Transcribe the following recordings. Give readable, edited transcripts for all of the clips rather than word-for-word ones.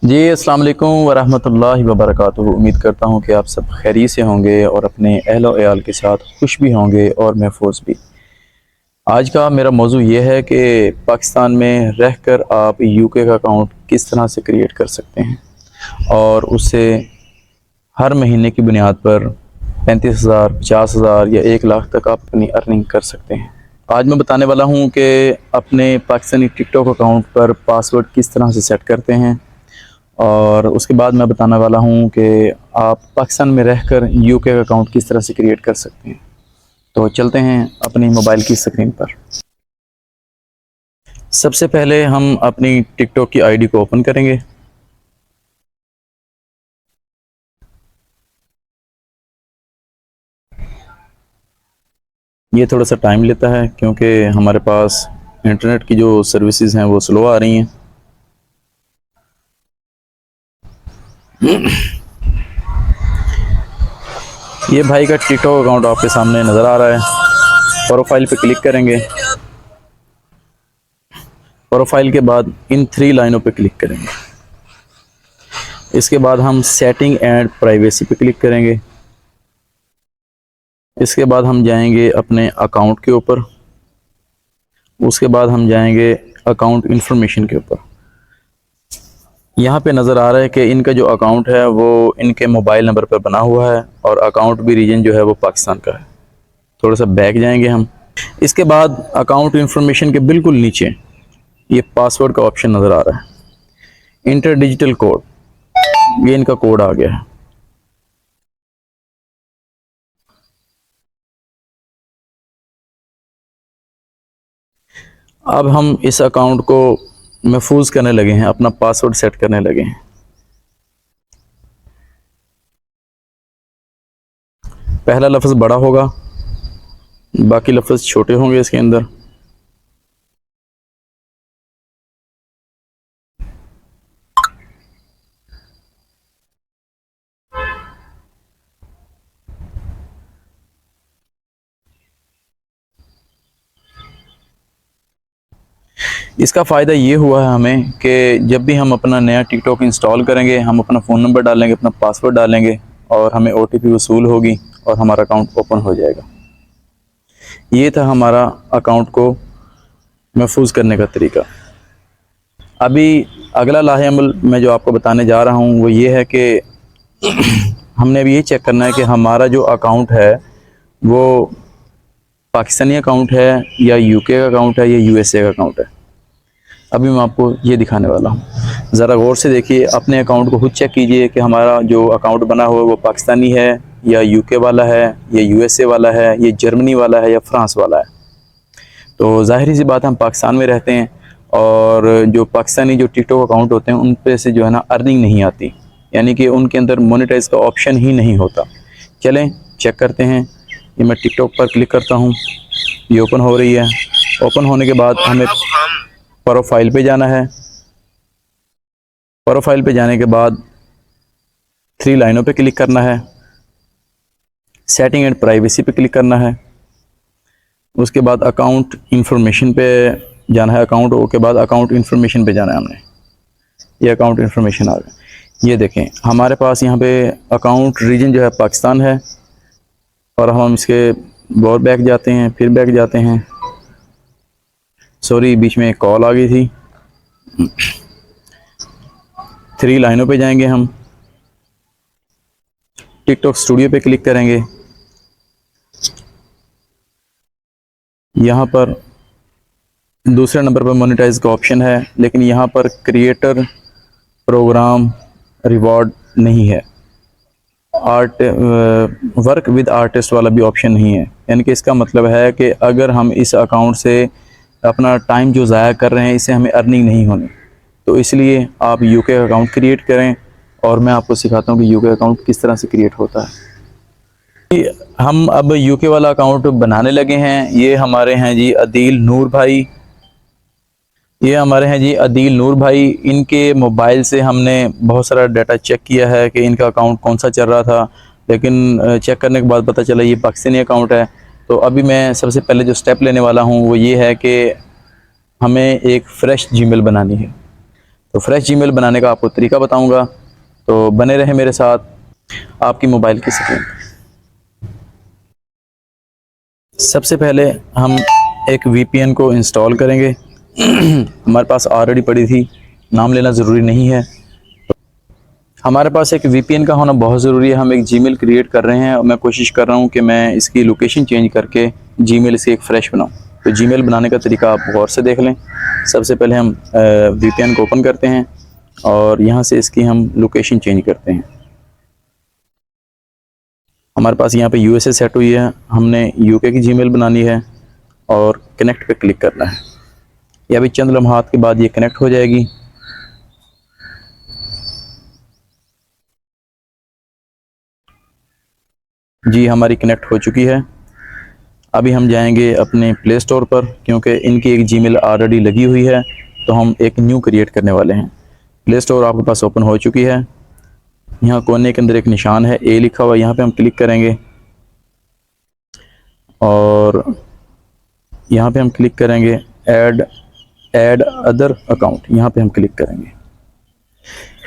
जी अस्सलाम वालेकुम वरहमतुल्लाहि वबरकातुहू। उम्मीद करता हूँ कि आप सब खैरियत से होंगे और अपने अहल व अयाल के साथ खुश भी होंगे और महफूज भी। आज का मेरा मौजू ये है कि पाकिस्तान में रहकर आप यूके का अकाउंट किस तरह से क्रिएट कर सकते हैं और उससे हर महीने की बुनियाद पर 35,000, 50,000 या 1 लाख तक आप अपनी अर्निंग कर सकते हैं। आज मैं बताने वाला हूँ कि अपने पाकिस्तानी टिकटॉक अकाउंट पर पासवर्ड किस तरह से सेट करते हैं और उसके बाद मैं बताने वाला हूँ कि आप पाकिस्तान में रहकर यूके का अकाउंट किस तरह से क्रिएट कर सकते हैं। तो चलते हैं अपनी मोबाइल की स्क्रीन पर। सबसे पहले हम अपनी टिकटॉक की आईडी को ओपन करेंगे। ये थोड़ा सा टाइम लेता है क्योंकि हमारे पास इंटरनेट की जो सर्विसेज हैं वो स्लो आ रही हैं। ये भाई का टिकटॉक अकाउंट आपके सामने नज़र आ रहा है। प्रोफाइल पे क्लिक करेंगे। प्रोफाइल के बाद इन 3 लाइनों पे क्लिक करेंगे। इसके बाद हम सेटिंग एंड प्राइवेसी पे क्लिक करेंगे। इसके बाद हम जाएंगे अपने अकाउंट के ऊपर। उसके बाद हम जाएंगे अकाउंट इंफॉर्मेशन के ऊपर। यहाँ पे नज़र आ रहा है कि इनका जो अकाउंट है वो इनके मोबाइल नंबर पर बना हुआ है और अकाउंट भी रीजन जो है वो पाकिस्तान का है। थोड़ा सा बैक जाएंगे हम। इसके बाद अकाउंट इंफॉर्मेशन के बिल्कुल नीचे ये पासवर्ड का ऑप्शन नज़र आ रहा है, इंटर डिजिटल कोड। ये इनका कोड आ गया है। अब हम इस अकाउंट को महफूज करने लगे हैं, अपना पासवर्ड सेट करने लगे हैं। पहला लफ्ज़ बड़ा होगा, बाकी लफ्ज़ छोटे होंगे इसके अंदर। इसका फ़ायदा ये हुआ है हमें कि जब भी हम अपना नया टिकटॉक इंस्टॉल करेंगे, हम अपना फ़ोन नंबर डालेंगे, अपना पासवर्ड डालेंगे और हमें ओटीपी वसूल होगी और हमारा अकाउंट ओपन हो जाएगा। ये था हमारा अकाउंट को महफूज करने का तरीका। अभी अगला लाहेअमल मैं जो आपको बताने जा रहा हूँ वो ये है कि हमने अभी ये चेक करना है कि हमारा जो अकाउंट है वो पाकिस्तानी अकाउंट है या यूके का अकाउंट है या यूएसए का अकाउंट है। अभी मैं आपको ये दिखाने वाला हूँ। ज़रा गौर से देखिए, अपने अकाउंट को खुद चेक कीजिए कि हमारा जो अकाउंट बना हुआ है वो पाकिस्तानी है या यूके वाला है या यूएसए वाला है, ये जर्मनी वाला है या फ्रांस वाला है। तो ज़ाहिर सी बात, हम पाकिस्तान में रहते हैं और जो पाकिस्तानी जो टिकटॉक अकाउंट होते हैं उन पे से जो है ना अर्निंग नहीं आती, यानी कि उनके अंदर मोनेटाइज का ऑप्शन ही नहीं होता। चलें चेक करते हैं। ये मैं टिकटॉक पर क्लिक करता हूँ, ये ओपन हो रही है। ओपन होने के बाद हमें प्रोफाइल पे जाना है। प्रोफाइल पे जाने के बाद 3 लाइनों पे क्लिक करना है। सेटिंग एंड प्राइवेसी पे क्लिक करना है। उसके बाद अकाउंट इंफॉर्मेशन पे जाना है। अकाउंट के बाद अकाउंट इंफॉर्मेशन पे जाना है हमने। ये अकाउंट इंफॉर्मेशन आ गया। ये देखें हमारे पास यहाँ पे अकाउंट रीजन जो है पाकिस्तान है और हम इसके और बैक जाते हैं, फिर बैक जाते हैं। सॉरी, बीच में एक कॉल आ गई थी। 3 लाइनों पे जाएंगे हम। टिकटॉक स्टूडियो पे क्लिक करेंगे। यहाँ पर दूसरे नंबर पर मोनेटाइज का ऑप्शन है, लेकिन यहाँ पर क्रिएटर प्रोग्राम रिवॉर्ड नहीं है। आर्ट वर्क विद आर्टिस्ट वाला भी ऑप्शन नहीं है। यानी कि इसका मतलब है कि अगर हम इस अकाउंट से अपना टाइम जो ज़ाया कर रहे हैं इससे हमें अर्निंग नहीं होनी। तो इसलिए आप यूके अकाउंट क्रिएट करें और मैं आपको सिखाता हूँ कि यूके अकाउंट किस तरह से क्रिएट होता है। हम अब यूके वाला अकाउंट बनाने लगे हैं। ये हमारे हैं जी अदील नूर भाई। ये हमारे हैं जी अदील नूर भाई। इनके मोबाइल से हमने बहुत सारा डाटा चेक किया है कि इनका अकाउंट कौन सा चल रहा था, लेकिन चेक करने के बाद पता चला ये पाकिस्तानी अकाउंट है। तो अभी मैं सबसे पहले जो स्टेप लेने वाला हूँ वो ये है कि हमें एक फ़्रेश जीमेल बनानी है। तो फ्रेश जीमेल बनाने का आपको तरीका बताऊंगा, तो बने रहे मेरे साथ आपकी मोबाइल की स्क्रीन। सबसे पहले हम एक वीपीएन को इंस्टॉल करेंगे। हमारे पास ऑलरेडी पड़ी थी, नाम लेना ज़रूरी नहीं है। हमारे पास एक वीपीएन का होना बहुत ज़रूरी है। हम एक जीमेल क्रिएट कर रहे हैं और मैं कोशिश कर रहा हूँ कि मैं इसकी लोकेशन चेंज करके जीमेल से एक फ़्रेश बनाऊँ। तो जीमेल बनाने का तरीका आप गौर से देख लें। सबसे पहले हम वीपीएन को ओपन करते हैं और यहाँ से इसकी हम लोकेशन चेंज करते हैं। हमारे पास यहाँ पे यूएसए सेट हुई है, हमने यूके की जीमेल बनानी है और कनेक्ट पे क्लिक करना है। या अभी चंद लम्हात के बाद ये कनेक्ट हो जाएगी। जी हमारी कनेक्ट हो चुकी है। अभी हम जाएंगे अपने प्ले स्टोर पर, क्योंकि इनकी एक जीमेल ऑलरेडी लगी हुई है, तो हम एक न्यू क्रिएट करने वाले हैं। प्ले स्टोर आपके पास ओपन हो चुकी है। यहाँ कोने के अंदर एक निशान है, ए लिखा हुआ, यहाँ पे हम क्लिक करेंगे और यहाँ पे हम क्लिक करेंगे ऐड अदर अकाउंट, यहाँ पे हम क्लिक करेंगे।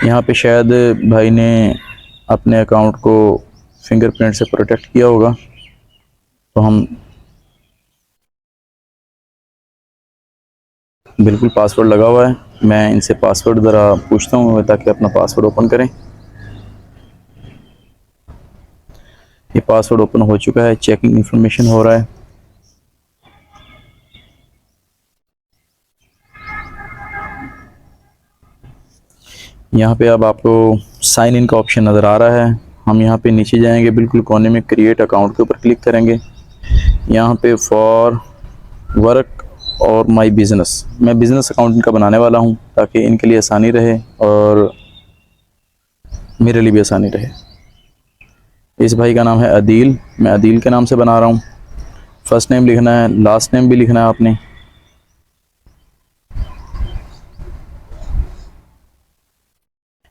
यहाँ पे शायद भाई ने अपने अकाउंट को फिंगरप्रिंट से प्रोटेक्ट किया होगा, तो हम बिल्कुल पासवर्ड लगा हुआ है। मैं इनसे पासवर्ड ज़रा पूछता हूँ ताकि अपना पासवर्ड ओपन करें। ये पासवर्ड ओपन हो चुका है, चेकिंग इंफॉर्मेशन हो रहा है। यहाँ पे अब आपको साइन इन का ऑप्शन नज़र आ रहा है। हम यहाँ पे नीचे जाएंगे, बिल्कुल कोने में क्रिएट अकाउंट के ऊपर क्लिक करेंगे। यहाँ पे फॉर वर्क और माय बिज़नेस, मैं बिज़नेस अकाउंट इनका बनाने वाला हूँ ताकि इनके लिए आसानी रहे और मेरे लिए भी आसानी रहे। इस भाई का नाम है अदील, मैं अदील के नाम से बना रहा हूँ। फर्स्ट नेम लिखना है, लास्ट नेम भी लिखना है आपने।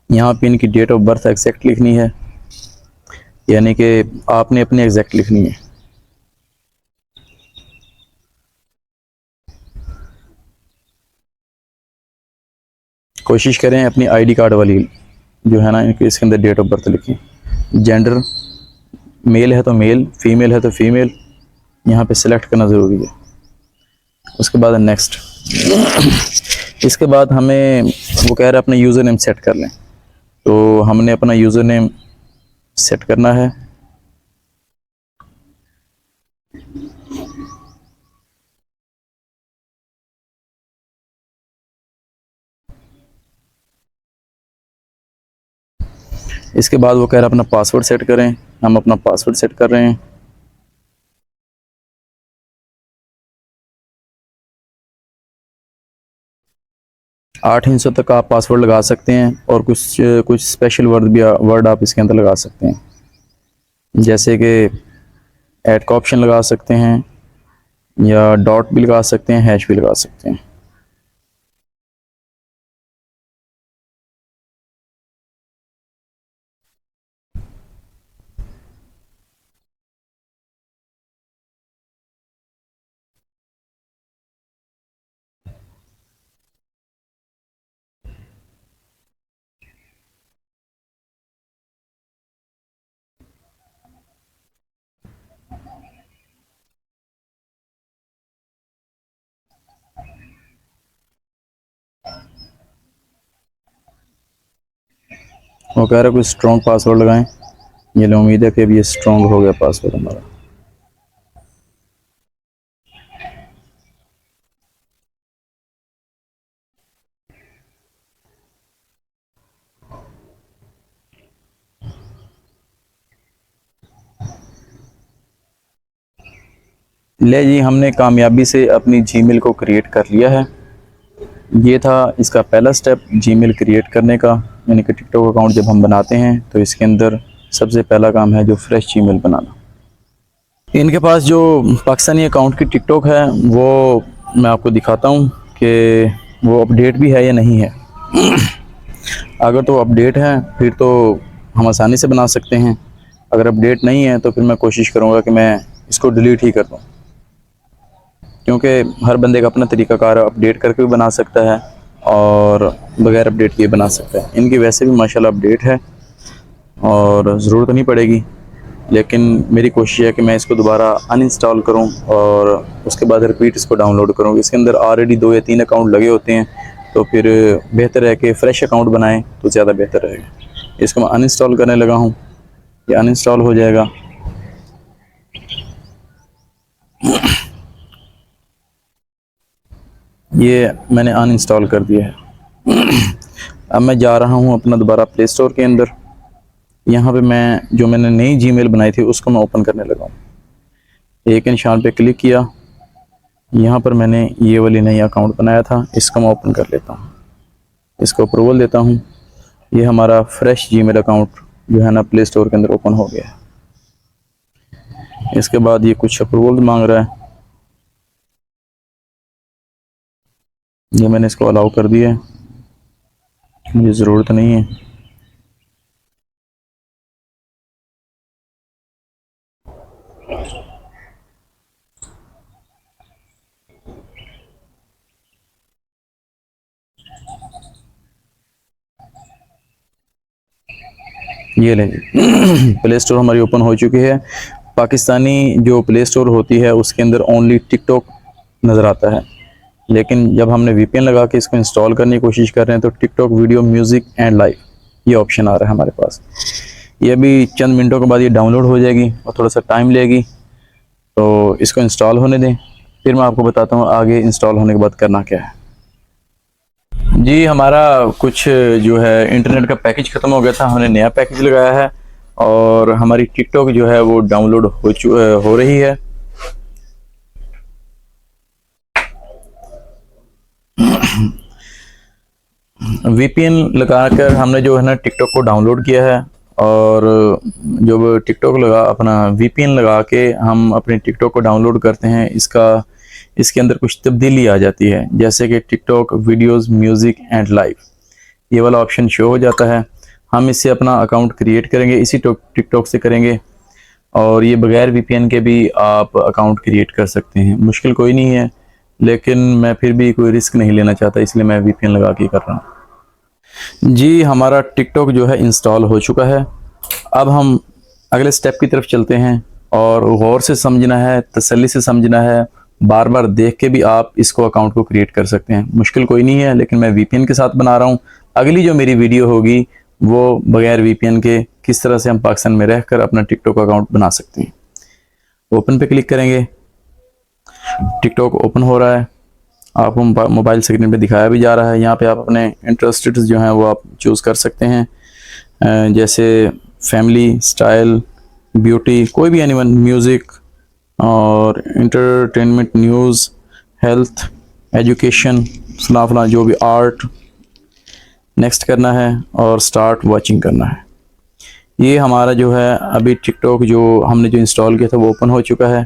यहाँ पे इनकी डेट ऑफ बर्थ एग्जैक्ट लिखनी है, यानी कि आपने अपनी एग्जैक्ट लिखनी है। कोशिश करें अपनी आईडी कार्ड वाली जो है ना, इनके इसके अंदर डेट ऑफ बर्थ लिखें। जेंडर मेल है तो मेल, फीमेल है तो फीमेल, यहाँ पे सिलेक्ट करना ज़रूरी है। उसके बाद नेक्स्ट। इसके बाद हमें वो कह रहा है अपना यूज़र नेम सेट कर लें, तो हमने अपना यूज़र नेम सेट करना है। इसके बाद वो कह रहा है अपना पासवर्ड सेट करें, हम अपना पासवर्ड सेट कर रहे हैं। आठ हिस्सों तक आप पासवर्ड लगा सकते हैं और कुछ स्पेशल वर्ड आप इसके अंदर लगा सकते हैं, जैसे कि ऐड का ऑप्शन लगा सकते हैं या डॉट भी लगा सकते हैं, हैश भी लगा सकते हैं। वो कह रहा है कोई स्ट्रॉन्ग पासवर्ड लगाएं। ये लो, उम्मीद है कि अब ये स्ट्रॉन्ग हो गया पासवर्ड हमारा। ले जी, हमने कामयाबी से अपनी जीमेल को क्रिएट कर लिया है। ये था इसका पहला स्टेप जीमेल क्रिएट करने का, यानी कि टिकटॉक अकाउंट जब हम बनाते हैं तो इसके अंदर सबसे पहला काम है जो फ्रेश जीमेल बनाना। इनके पास जो पाकिस्तानी अकाउंट की टिकटॉक है वो मैं आपको दिखाता हूँ कि वो अपडेट भी है या नहीं है। अगर तो अपडेट है फिर तो हम आसानी से बना सकते हैं, अगर अपडेट नहीं है तो फिर मैं कोशिश करूँगा कि मैं इसको डिलीट ही कर दूँ, क्योंकि हर बंदे का अपना तरीक़ाकार अपडेट करके भी बना सकता है और बगैर अपडेट किए बना सकता है। इनकी वैसे भी माशाल्लाह अपडेट है और ज़रूरत नहीं पड़ेगी, लेकिन मेरी कोशिश है कि मैं इसको दोबारा अनइंस्टॉल करूं और उसके बाद रिपीट इसको डाउनलोड करूं। इसके अंदर ऑलरेडी 2 या 3 अकाउंट लगे होते हैं, तो फिर बेहतर है कि फ़्रेश अकाउंट बनाएं तो ज़्यादा बेहतर रहेगा। इसको मैं अनइंस्टॉल करने लगा हूं, ये अनइंस्टॉल हो जाएगा। ये मैंने अनइंस्टॉल कर दिया है। अब मैं जा रहा हूं अपना दोबारा प्ले स्टोर के अंदर। यहाँ पे मैं जो मैंने नई जीमेल बनाई थी उसको मैं ओपन करने लगा हूँ। एक निशान पे क्लिक किया, यहाँ पर मैंने ये वाली नई अकाउंट बनाया था, इसको मैं ओपन कर लेता हूँ। इसको अप्रूवल देता हूँ। ये हमारा फ्रेश जीमेल अकाउंट जो है ना प्ले स्टोर के अंदर ओपन हो गया है। इसके बाद ये कुछ अप्रूवल मांग रहा है, ये मैंने इसको अलाउ कर दिया है, मुझे ज़रूरत नहीं है। ये लें प्ले स्टोर हमारी ओपन हो चुकी है। पाकिस्तानी जो प्ले स्टोर होती है उसके अंदर ओनली टिकटॉक नज़र आता है, लेकिन जब हमने वीपीएन लगा के इसको इंस्टॉल करने की कोशिश कर रहे हैं तो TikTok video, music and live ये ऑप्शन आ रहा है हमारे पास। ये भी चंद मिनटों के बाद ये डाउनलोड हो जाएगी और थोड़ा सा टाइम लेगी, तो इसको इंस्टॉल होने दें, फिर मैं आपको बताता हूँ आगे इंस्टॉल होने के बाद करना क्या है। जी, हमारा कुछ जो है इंटरनेट का पैकेज ख़त्म हो गया था, हमने नया पैकेज लगाया है और हमारी टिकटॉक जो है वो डाउनलोड हो रही है। वीपीएन लगाकर हमने जो है ना टिकटॉक को डाउनलोड किया है, और जब टिकटॉक लगा अपना वीपीएन लगा के हम अपने टिकटॉक को डाउनलोड करते हैं, इसके अंदर कुछ तब्दीली आ जाती है, जैसे कि TikTok videos, music and live ये वाला ऑप्शन शो हो जाता है। हम इससे अपना अकाउंट क्रिएट करेंगे, इसी टिकटॉक से करेंगे, और ये बगैर वीपीएन के भी आप अकाउंट क्रिएट कर सकते हैं। मुश्किल कोई नहीं है, लेकिन मैं फिर भी कोई रिस्क नहीं लेना चाहता, इसलिए मैं वीपीएन लगा के कर रहा हूँ। जी, हमारा टिकटॉक जो है इंस्टॉल हो चुका है। अब हम अगले स्टेप की तरफ चलते हैं, और गौर से समझना है, तसल्ली से समझना है, बार बार देख के भी आप इसको अकाउंट को क्रिएट कर सकते हैं। मुश्किल कोई नहीं है, लेकिन मैं वीपीएन के साथ बना रहा हूँ। अगली जो मेरी वीडियो होगी वो बगैर वीपीएन के किस तरह से हम पाकिस्तान में रहकर अपना टिकटॉक अकाउंट बना सकते हैं। ओपन पे क्लिक करेंगे, टिकटॉक ओपन हो रहा है, आपको मोबाइल स्क्रीन पे दिखाया भी जा रहा है। यहाँ पे आप अपने इंटरेस्टेड जो हैं वो आप चूज़ कर सकते हैं, जैसे फैमिली, स्टाइल, ब्यूटी, कोई भी एनिमल, म्यूज़िक और इंटरटेनमेंट, न्यूज़, हेल्थ, एजुकेशन, फला जो भी, आर्ट। नेक्स्ट करना है और स्टार्ट वॉचिंग करना है। ये हमारा जो है अभी टिकटॉक जो हमने जो इंस्टॉल किया था वो ओपन हो चुका है,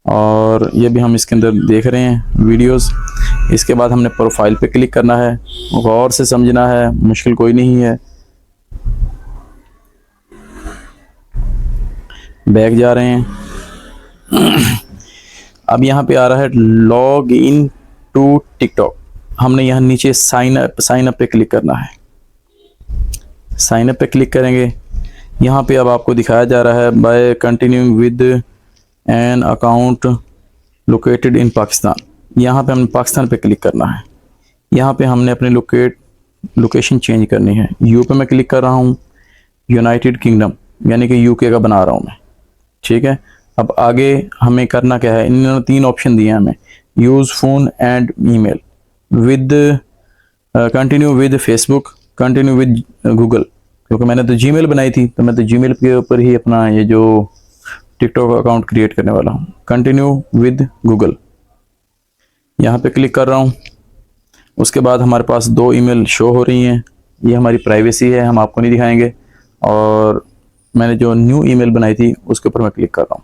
और ये भी हम इसके अंदर देख रहे हैं वीडियोस। इसके बाद हमने प्रोफाइल पे क्लिक करना है, गौर से समझना है, मुश्किल कोई नहीं है। बैक जा रहे हैं। अब यहाँ पे आ रहा है लॉग इन टू टिकटॉक। हमने यहाँ नीचे साइन अप पे क्लिक करना है। साइन अप पे क्लिक करेंगे। यहाँ पे अब आपको दिखाया जा रहा है by continuing with an account located in Pakistan. यहाँ पे हमने पाकिस्तान पे क्लिक करना है। यहाँ पे हमने अपने लोकेशन चेंज करनी है। यू पे मैं क्लिक कर रहा हूँ, यूनाइटेड किंगडम यानी कि यूके का बना रहा हूँ मैं, ठीक है। अब आगे हमें करना क्या है, इन्होंने 3 ऑप्शन दिए हैं हमें, use phone and email, with continue with Facebook, continue with Google. क्योंकि मैंने तो जीमेल बनाई थी, तो मैं तो जीमेल के ऊपर ही अपना ये जो टिकटॉक अकाउंट क्रिएट करने वाला हूँ। कंटिन्यू विद गूगल, यहाँ पे क्लिक कर रहा हूँ। उसके बाद हमारे पास 2 ईमेल शो हो रही हैं। ये हमारी प्राइवेसी है, हम आपको नहीं दिखाएंगे। और मैंने जो न्यू ईमेल बनाई थी उसके ऊपर मैं क्लिक कर रहा हूँ।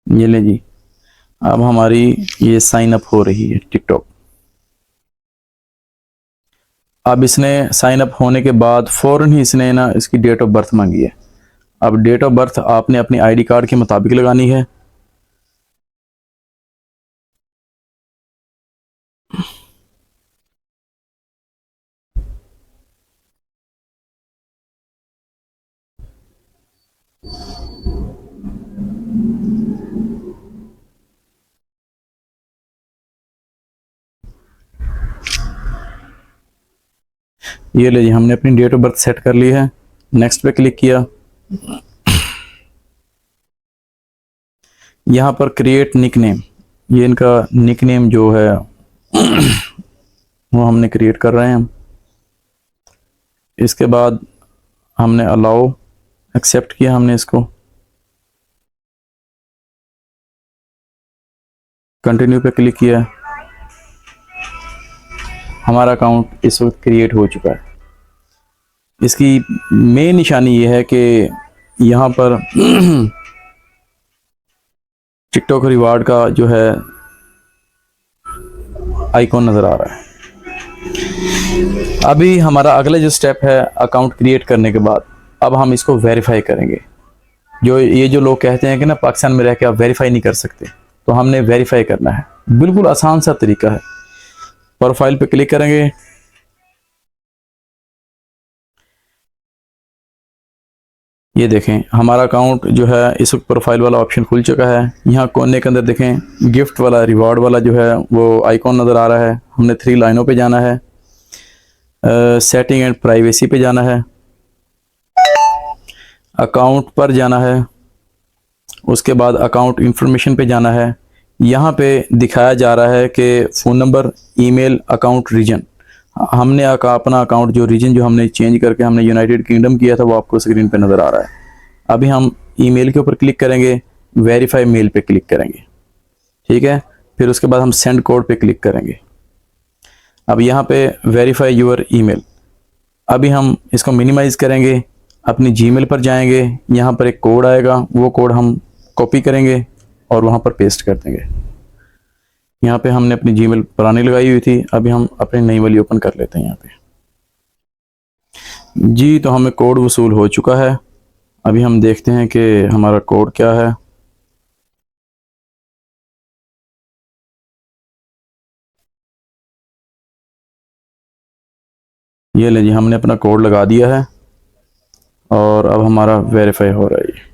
ये ले जी, अब हमारी ये साइन अप हो रही है टिकटॉक। अब इसने साइन अप होने के बाद फ़ौरन ही इसने ना इसकी डेट ऑफ बर्थ मांगी है। अब डेट ऑफ बर्थ आपने अपनी आईडी कार्ड के मुताबिक लगानी है। ये ले जी, हमने अपनी डेट ऑफ बर्थ सेट कर ली है। नेक्स्ट पे क्लिक किया। यहाँ पर क्रिएट निकनेम, ये इनका निकनेम जो है वो हमने क्रिएट कर रहे हैं। इसके बाद हमने अलाउ एक्सेप्ट किया, हमने इसको कंटिन्यू पे क्लिक किया। हमारा अकाउंट इस वक्त क्रिएट हो चुका है। इसकी मेन निशानी ये है कि यहाँ पर टिकटॉक रिवार्ड का जो है आइकॉन नज़र आ रहा है। अभी हमारा अगला जो स्टेप है अकाउंट क्रिएट करने के बाद, अब हम इसको वेरीफाई करेंगे। जो लोग कहते हैं कि ना पाकिस्तान में रह के आप वेरीफाई नहीं कर सकते, तो हमने वेरीफाई करना है। बिल्कुल आसान सा तरीका है। प्रोफाइल पे क्लिक करेंगे। ये देखें हमारा अकाउंट जो है इस वक्त प्रोफाइल वाला ऑप्शन खुल चुका है। यहाँ कोने के अंदर देखें गिफ्ट वाला रिवॉर्ड वाला जो है वो आइकॉन नज़र आ रहा है। हमने 3 लाइनों पे जाना है। सेटिंग एंड प्राइवेसी पे जाना है, अकाउंट पर जाना है, उसके बाद अकाउंट इंफॉर्मेशन पे जाना है। यहाँ पे दिखाया जा रहा है कि phone number, email, account, region. हमने अपना अकाउंट जो रीजन जो हमने चेंज करके हमने यूनाइटेड किंगडम किया था वो आपको स्क्रीन पे नज़र आ रहा है। अभी हम ईमेल के ऊपर क्लिक करेंगे, वेरीफाई मेल पे क्लिक करेंगे, ठीक है। फिर उसके बाद हम सेंड कोड पे क्लिक करेंगे। अब यहाँ पे वेरीफाई यूर ईमेल, अभी हम इसको मिनिमाइज़ करेंगे, अपनी जीमेल पर जाएंगे। यहाँ पर एक कोड आएगा, वो कोड हम कॉपी करेंगे और वहाँ पर पेस्ट कर देंगे। यहाँ पे हमने अपनी जीमेल पुरानी लगाई हुई थी, अभी हम अपनी नई वाली ओपन कर लेते हैं यहाँ पे। जी, तो हमें कोड वसूल हो चुका है। अभी हम देखते हैं कि हमारा कोड क्या है। ये ले जी, हमने अपना कोड लगा दिया है और अब हमारा वेरीफाई हो रहा है।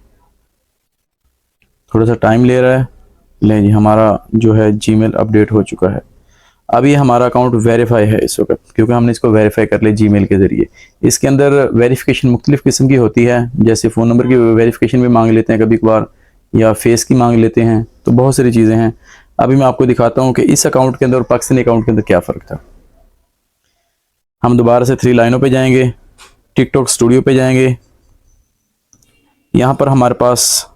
थोड़ा सा टाइम ले रहा है। ले जी, हमारा जो है जीमेल अपडेट हो चुका है। अभी हमारा अकाउंट वेरीफाई है इस वक्त, क्योंकि हमने इसको वेरीफाई कर लिया जीमेल के ज़रिए। इसके अंदर वेरिफिकेशन मुख्तलिफ़ किस्म की होती है, जैसे फ़ोन नंबर की वेरिफिकेशन भी मांग लेते हैं कभी कभार, या फेस की मांग लेते हैं, तो बहुत सारी चीज़ें हैं। अभी मैं आपको दिखाता हूँ कि इस अकाउंट के अंदर और पाकिस्तानी अकाउंट के अंदर क्या फ़र्क था। हम दोबारा से 3 लाइनों पे जाएंगे, टिकटॉक स्टूडियो पे जाएंगे। यहाँ पर हमारे पास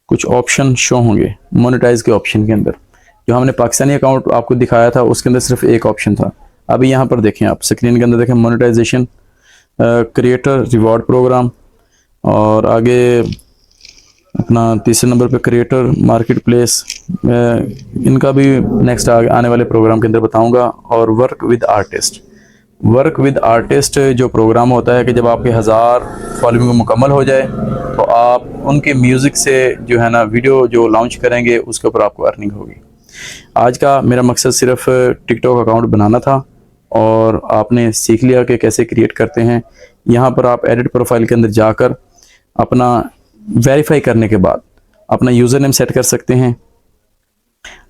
कुछ ऑप्शन शो होंगे मोनेटाइज के ऑप्शन के अंदर। जो हमने पाकिस्तानी अकाउंट आपको दिखाया था उसके अंदर सिर्फ एक ऑप्शन था। अभी यहाँ पर देखें, आप स्क्रीन के अंदर देखें मोनेटाइजेशन, क्रिएटर रिवॉर्ड प्रोग्राम, और आगे अपना तीसरे नंबर पे क्रिएटर मार्केट प्लेस। इनका भी नेक्स्ट आने वाले प्रोग्राम के अंदर बताऊंगा। और work with artist, work with artist जो प्रोग्राम होता है कि जब आपके 1000 फॉलोइंग मुकम्मल हो जाए तो आप उनके म्यूज़िक से जो है ना वीडियो जो लॉन्च करेंगे उसके ऊपर आपको अर्निंग होगी। आज का मेरा मकसद सिर्फ टिकटॉक अकाउंट बनाना था और आपने सीख लिया कि कैसे क्रिएट करते हैं। यहाँ पर आप एडिट प्रोफाइल के अंदर जाकर अपना वेरीफाई करने के बाद अपना यूज़र नेम सेट कर सकते हैं,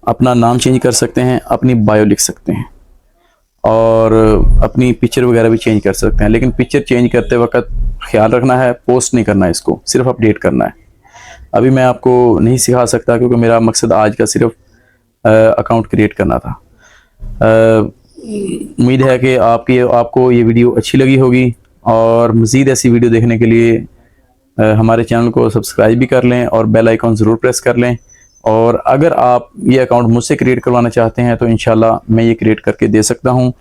अपना नाम चेंज कर सकते हैं, अपनी बायो लिख सकते हैं और अपनी पिक्चर वगैरह भी चेंज कर सकते हैं। लेकिन पिक्चर चेंज करते वक्त ख्याल रखना है, पोस्ट नहीं करना है, इसको सिर्फ अपडेट करना है। अभी मैं आपको नहीं सिखा सकता क्योंकि मेरा मकसद आज का सिर्फ अकाउंट क्रिएट करना था। उम्मीद है कि आपको ये वीडियो अच्छी लगी होगी और मज़ीद ऐसी वीडियो देखने के लिए हमारे चैनल को सब्सक्राइब भी कर लें और बेल आइकॉन ज़रूर प्रेस कर लें। और अगर आप ये अकाउंट मुझसे क्रिएट करवाना चाहते हैं तो इंशाल्लाह मैं ये क्रिएट करके दे सकता हूँ।